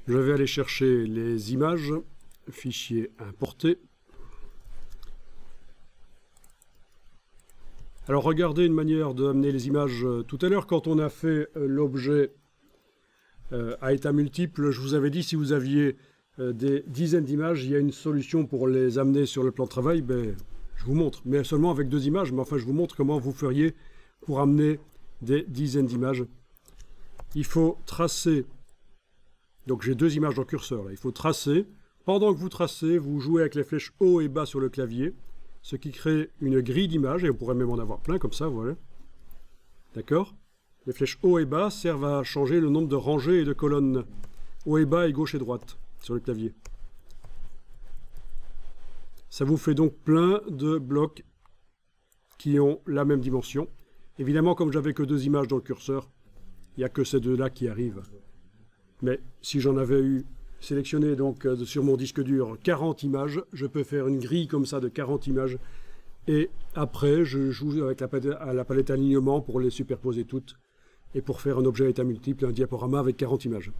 Je vais aller chercher les images, fichier importé. Alors regardez une manière d'amener les images. Tout à l'heure, quand on a fait l'objet à état multiple, je vous avais dit si vous aviez des dizaines d'images, il y a une solution pour les amener sur le plan de travail. Ben, je vous montre, mais seulement avec 2 images. Mais enfin, je vous montre comment vous feriez pour amener des dizaines d'images. Il faut tracer. Donc j'ai 2 images dans le curseur là. Il faut tracer. Pendant que vous tracez, vous jouez avec les flèches haut et bas sur le clavier, ce qui crée une grille d'images, et on pourrait même en avoir plein comme ça, voilà. D'accord? Les flèches haut et bas servent à changer le nombre de rangées et de colonnes. Haut et bas et gauche et droite sur le clavier. Ça vous fait donc plein de blocs qui ont la même dimension. Évidemment, comme j'avais que 2 images dans le curseur, il n'y a que ces 2-là qui arrivent. Mais si j'en avais eu sélectionné donc sur mon disque dur 40 images, je peux faire une grille comme ça de 40 images. Et après, je joue avec la palette alignement pour les superposer toutes. Et pour faire un objet à état multiple, un diaporama avec 40 images.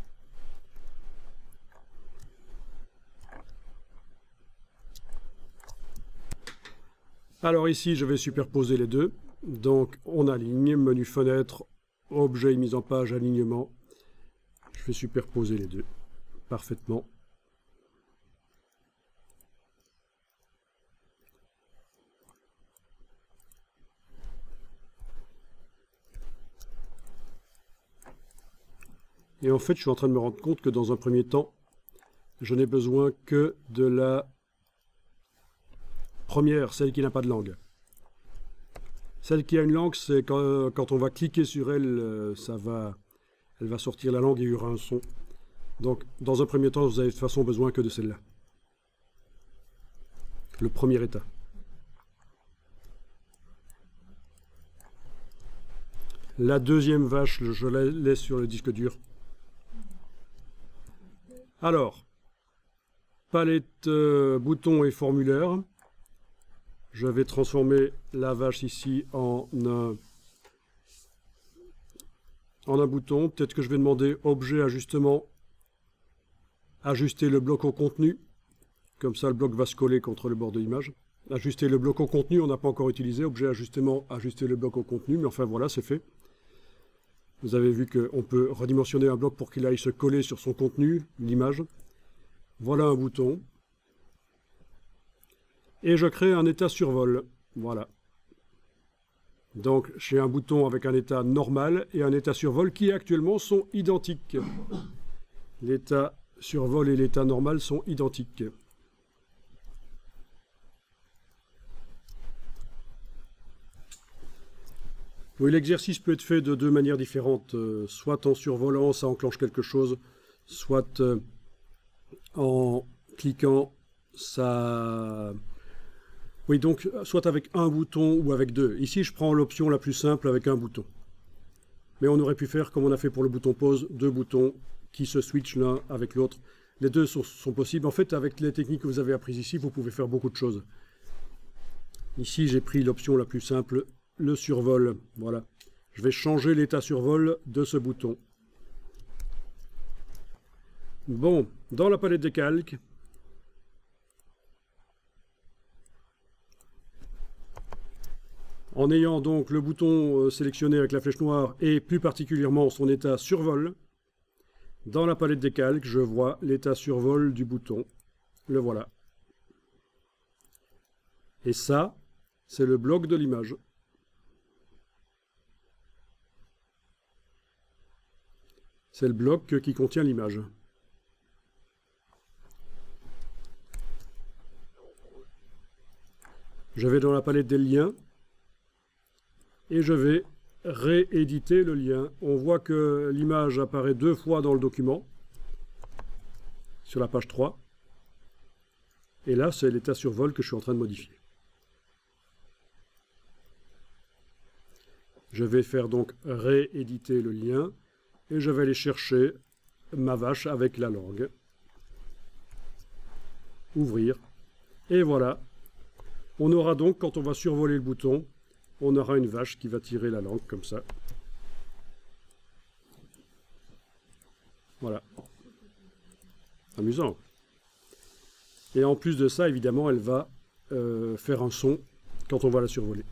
Alors ici, je vais superposer les deux. Donc on aligne, menu fenêtre, objet mise en page, alignement. Je vais superposer les deux parfaitement. Et en fait, je suis en train de me rendre compte que dans un premier temps, je n'ai besoin que de la première, celle qui n'a pas de langue. Celle qui a une langue, c'est quand on va cliquer sur elle, elle va sortir la langue et il y aura un son. Donc, dans un premier temps, vous avez de toute façon besoin que de celle-là. Le premier état. La deuxième vache, je la laisse sur le disque dur. Alors, palette, boutons et formulaire. Je vais transformer la vache ici en un bouton. Peut-être que je vais demander objet ajustement, ajuster le bloc au contenu. Comme ça, le bloc va se coller contre le bord de l'image. Ajuster le bloc au contenu, on n'a pas encore utilisé. Objet ajustement, ajuster le bloc au contenu. Mais enfin, voilà, c'est fait. Vous avez vu qu'on peut redimensionner un bloc pour qu'il aille se coller sur son contenu, l'image. Voilà un bouton. Et je crée un état survol. Voilà. Donc j'ai un bouton avec un état normal et un état survol qui actuellement sont identiques. L'état survol et l'état normal sont identiques. Oui, l'exercice peut être fait de 2 manières différentes. Soit en survolant, ça enclenche quelque chose, soit en cliquant, ça... Oui, donc, soit avec un bouton ou avec 2. Ici, je prends l'option la plus simple avec un bouton. Mais on aurait pu faire, comme on a fait pour le bouton pause, 2 boutons qui se switchent l'un avec l'autre. Les deux sont possibles. En fait, avec les techniques que vous avez apprises ici, vous pouvez faire beaucoup de choses. Ici, j'ai pris l'option la plus simple, le survol. Voilà. Je vais changer l'état survol de ce bouton. Bon, dans la palette des calques, en ayant donc le bouton sélectionné avec la flèche noire et plus particulièrement son état survol, dans la palette des calques, je vois l'état survol du bouton. Le voilà. Et ça, c'est le bloc de l'image. C'est le bloc qui contient l'image. Je vais dans la palette des liens et je vais rééditer le lien. On voit que l'image apparaît 2 fois dans le document, sur la page 3. Et là, c'est l'état survol que je suis en train de modifier. Je vais faire donc rééditer le lien et je vais aller chercher ma vache avec la langue. Ouvrir. Et voilà. On aura donc, quand on va survoler le bouton, on aura une vache qui va tirer la langue comme ça. Voilà. Amusant. Et en plus de ça, évidemment, elle va faire un son quand on va la survoler.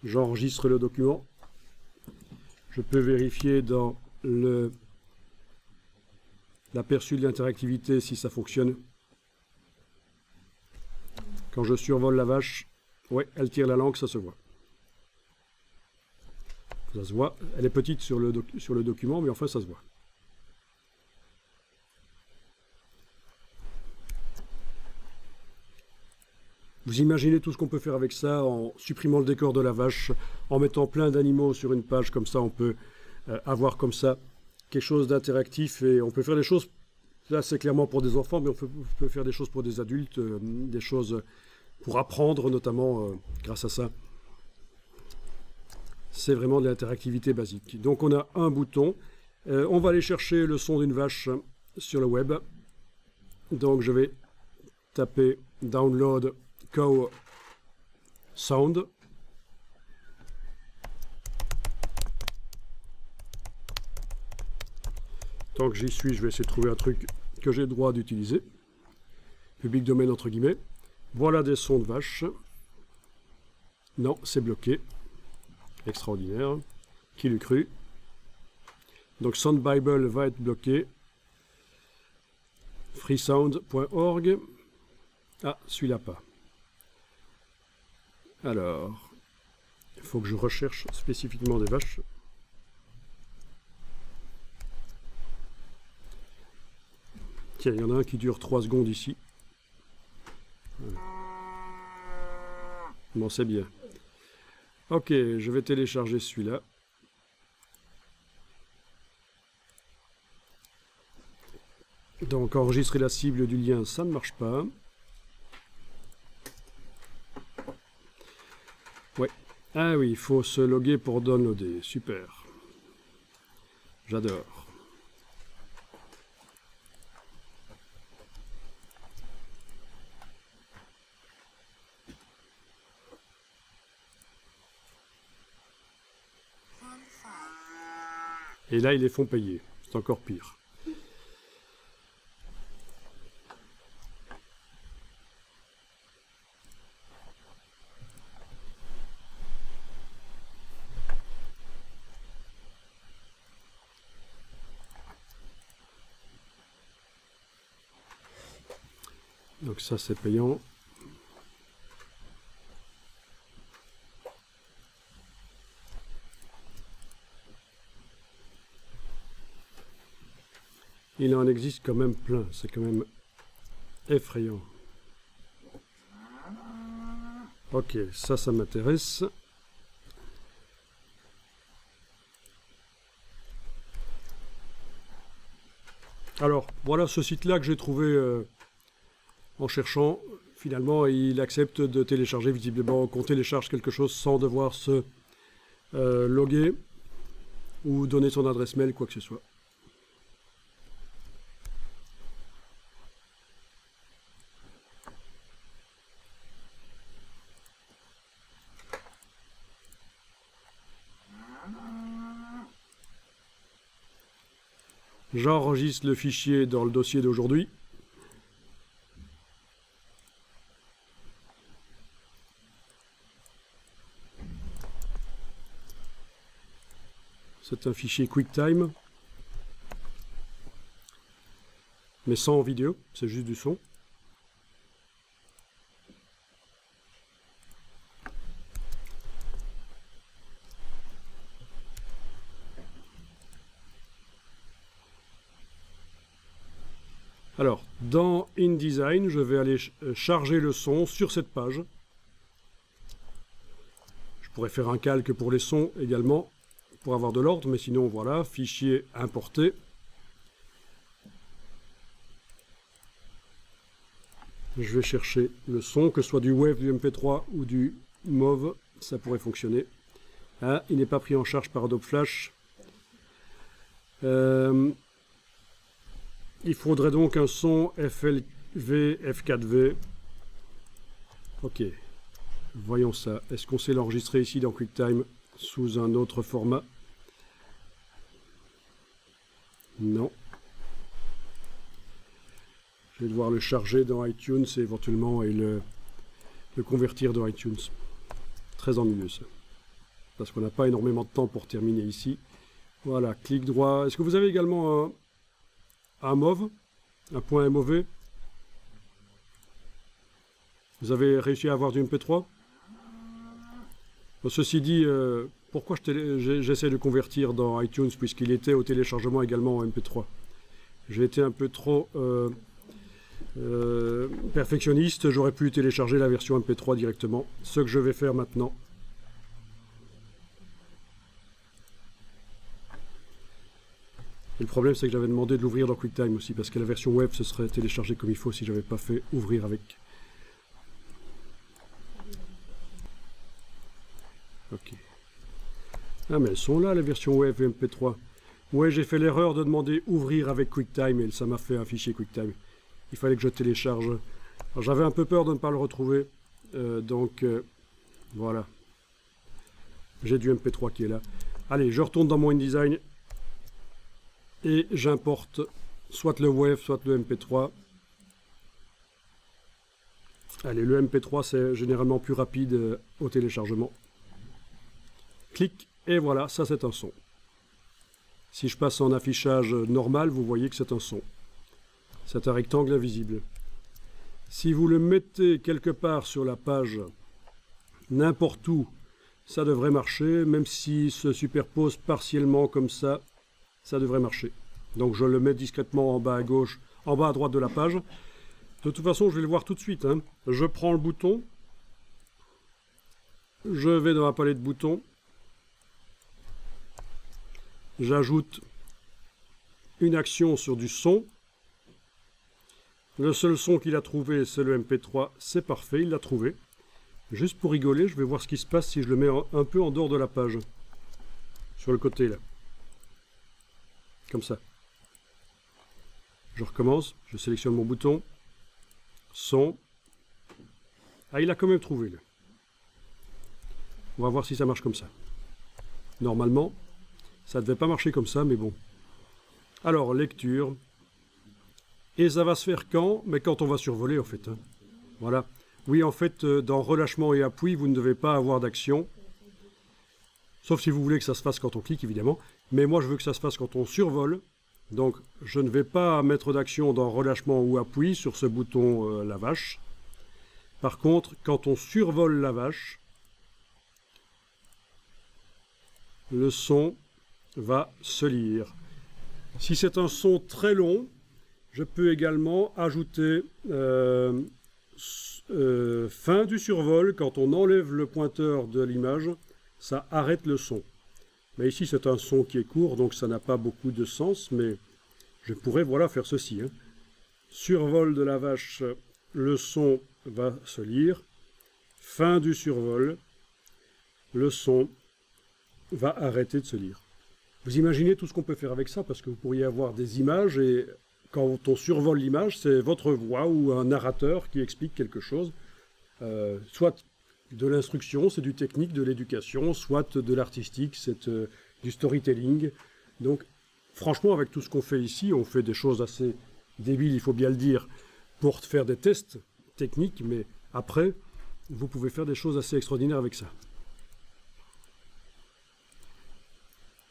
J'enregistre le document. Je peux vérifier dans l'aperçu de l'interactivité si ça fonctionne. Quand je survole la vache, ouais, elle tire la langue, ça se voit. Ça se voit. Elle est petite sur le document, mais enfin, ça se voit. Vous imaginez tout ce qu'on peut faire avec ça en supprimant le décor de la vache, en mettant plein d'animaux sur une page, comme ça on peut avoir comme ça quelque chose d'interactif et on peut faire des choses, là c'est clairement pour des enfants, mais on peut faire des choses pour des adultes, des choses pour apprendre notamment grâce à ça. C'est vraiment de l'interactivité basique. Donc on a un bouton, on va aller chercher le son d'une vache sur le web. Donc je vais taper download cow sound. Tant que j'y suis, je vais essayer de trouver un truc que j'ai le droit d'utiliser. Public domaine entre guillemets. Voilà des sons de vache. Non, c'est bloqué. Extraordinaire. Qui l'eût cru? Donc Sound Bible va être bloqué. freesound.org. Ah, celui-là pas. Alors, il faut que je recherche spécifiquement des vaches. Tiens, il y en a un qui dure 3 secondes ici. Bon, c'est bien. Ok, je vais télécharger celui-là. Donc, enregistrer la cible du lien, ça ne marche pas. Ouais. Ah oui, il faut se loguer pour downloader. Super. J'adore. Et là, ils les font payer. C'est encore pire. Donc ça, c'est payant. Il en existe quand même plein, c'est quand même effrayant. Ok, ça m'intéresse. Alors, voilà ce site-là que j'ai trouvé en cherchant. Finalement, il accepte de télécharger, visiblement, qu'on télécharge quelque chose sans devoir se loguer ou donner son adresse mail, quoi que ce soit. J'enregistre le fichier dans le dossier d'aujourd'hui. C'est un fichier QuickTime, mais sans vidéo, c'est juste du son. Alors, dans InDesign, je vais aller charger le son sur cette page. Je pourrais faire un calque pour les sons également, pour avoir de l'ordre, mais sinon, voilà, fichier importé. Je vais chercher le son, que ce soit du WAV, du MP3 ou du MOV, ça pourrait fonctionner. Ah, il n'est pas pris en charge par Adobe Flash. Il faudrait donc un son FLV, F4V. Ok, voyons ça. Est-ce qu'on sait l'enregistrer ici dans QuickTime sous un autre format? Non. Je vais devoir le charger dans iTunes et éventuellement le convertir dans iTunes. Très ennuyeux ça. Parce qu'on n'a pas énormément de temps pour terminer ici. Voilà, clic droit. Est-ce que vous avez également un MOV? Un point MOV? Vous avez réussi à avoir du MP3? Bon, ceci dit, pourquoi j'essaie de convertir dans iTunes puisqu'il était au téléchargement également en MP3? J'ai été un peu trop perfectionniste, j'aurais pu télécharger la version MP3 directement, ce que je vais faire maintenant. Et le problème c'est que j'avais demandé de l'ouvrir dans QuickTime aussi, parce que la version web se serait téléchargée comme il faut si j'avais pas fait ouvrir avec. Ok. Ah mais elles sont là les versions web et MP3. Ouais, j'ai fait l'erreur de demander ouvrir avec QuickTime et ça m'a fait un fichier QuickTime. Il fallait que je télécharge. J'avais un peu peur de ne pas le retrouver. Voilà. J'ai du MP3 qui est là. Allez, je retourne dans mon InDesign. Et j'importe soit le WAV, soit le MP3. Allez, le MP3 c'est généralement plus rapide au téléchargement. Clic, et voilà, ça c'est un son. Si je passe en affichage normal, vous voyez que c'est un son. C'est un rectangle invisible. Si vous le mettez quelque part sur la page, n'importe où, ça devrait marcher. Même s'il se superpose partiellement comme ça, ça devrait marcher. Donc je le mets discrètement en bas à gauche, en bas à droite de la page. De toute façon, je vais le voir tout de suite, hein. Je prends le bouton. Je vais dans la palette de boutons. J'ajoute une action sur du son. Le seul son qu'il a trouvé, c'est le MP3. C'est parfait, il l'a trouvé. Juste pour rigoler, je vais voir ce qui se passe si je le mets un peu en dehors de la page. Sur le côté, là. Comme ça. Je recommence, je sélectionne mon bouton. Son. Ah, il a quand même trouvé, là. On va voir si ça marche comme ça. Normalement, ça ne devait pas marcher comme ça, mais bon. Alors, lecture. Et ça va se faire quand? Mais quand on va survoler, en fait. Hein. Voilà. Oui, en fait, dans relâchement et appui, vous ne devez pas avoir d'action. Sauf si vous voulez que ça se fasse quand on clique, évidemment. Mais moi, je veux que ça se fasse quand on survole. Donc, je ne vais pas mettre d'action dans relâchement ou appui sur ce bouton la vache. Par contre, quand on survole la vache, le son va se lire. Si c'est un son très long, je peux également ajouter fin du survol. Quand on enlève le pointeur de l'image, ça arrête le son. Mais ici c'est un son qui est court, donc ça n'a pas beaucoup de sens, mais je pourrais voilà faire ceci. Hein. Survol de la vache, le son va se lire. Fin du survol, le son va arrêter de se lire. Vous imaginez tout ce qu'on peut faire avec ça, parce que vous pourriez avoir des images et quand on survole l'image, c'est votre voix ou un narrateur qui explique quelque chose. Soit de l'instruction, c'est du technique, de l'éducation, soit de l'artistique, c'est du storytelling. Donc, franchement, avec tout ce qu'on fait ici, on fait des choses assez débiles, il faut bien le dire, pour faire des tests techniques, mais après, vous pouvez faire des choses assez extraordinaires avec ça.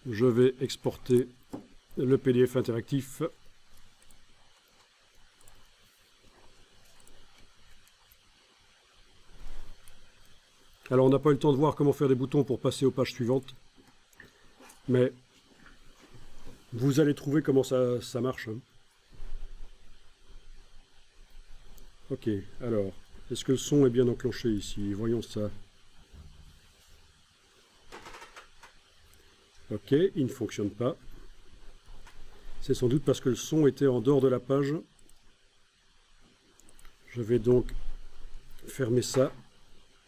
Je vais exporter le PDF interactif. Alors on n'a pas eu le temps de voir comment faire des boutons pour passer aux pages suivantes. Mais vous allez trouver comment ça marche. Hein. Ok, alors, est-ce que le son est bien enclenché ici? Voyons ça. Ok, il ne fonctionne pas. C'est sans doute parce que le son était en dehors de la page. Je vais donc fermer ça.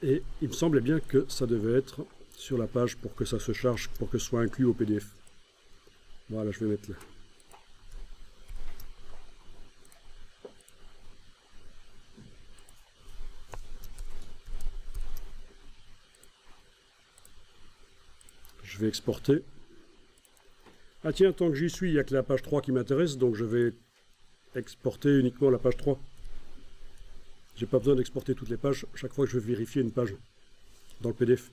Et il me semblait bien que ça devait être sur la page pour que ça se charge, pour que ce soit inclus au PDF. Voilà, je vais mettre là. Je vais exporter. Ah tiens, tant que j'y suis, il n'y a que la page 3 qui m'intéresse, donc je vais exporter uniquement la page 3. J'ai pas besoin d'exporter toutes les pages chaque fois que je vais vérifier une page dans le PDF.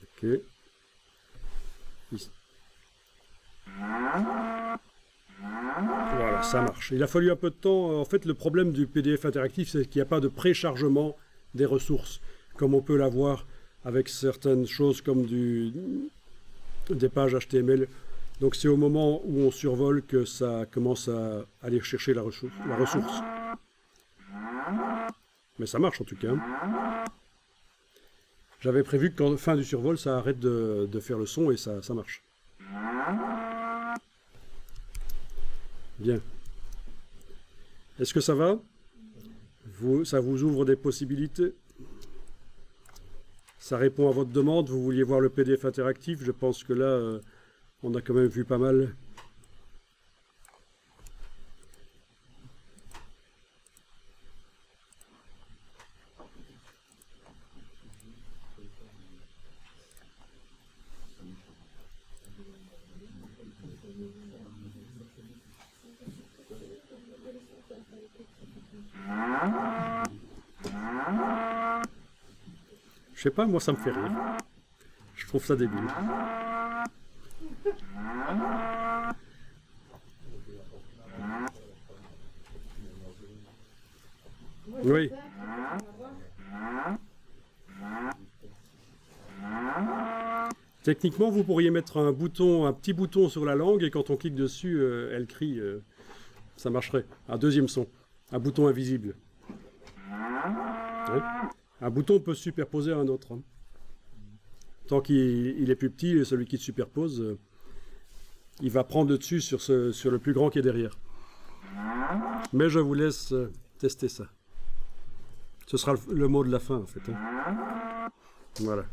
Ok. Ici. Voilà, ça marche. Il a fallu un peu de temps. En fait, le problème du PDF interactif, c'est qu'il n'y a pas de préchargement des ressources, comme on peut l'avoir avec certaines choses comme des pages HTML. Donc c'est au moment où on survole que ça commence à aller chercher la ressource. Mais ça marche en tout cas. J'avais prévu qu'en fin du survol, ça arrête de faire le son et ça marche. Bien. Est-ce que ça va? Ça vous ouvre des possibilités? Ça répond à votre demande? Vous vouliez voir le PDF interactif? Je pense que là, on a quand même vu pas mal. Je sais pas, moi ça me fait rire. Je trouve ça débile. Oui. Techniquement, vous pourriez mettre un petit bouton sur la langue et quand on clique dessus, elle crie. Ça marcherait. Un deuxième son. Un bouton invisible. Oui. Un bouton peut se superposer à un autre. Hein. Tant qu'il est plus petit, et celui qui se superpose, il va prendre le dessus sur le plus grand qui est derrière. Mais je vous laisse tester ça. Ce sera le mot de la fin, en fait. Hein. Voilà.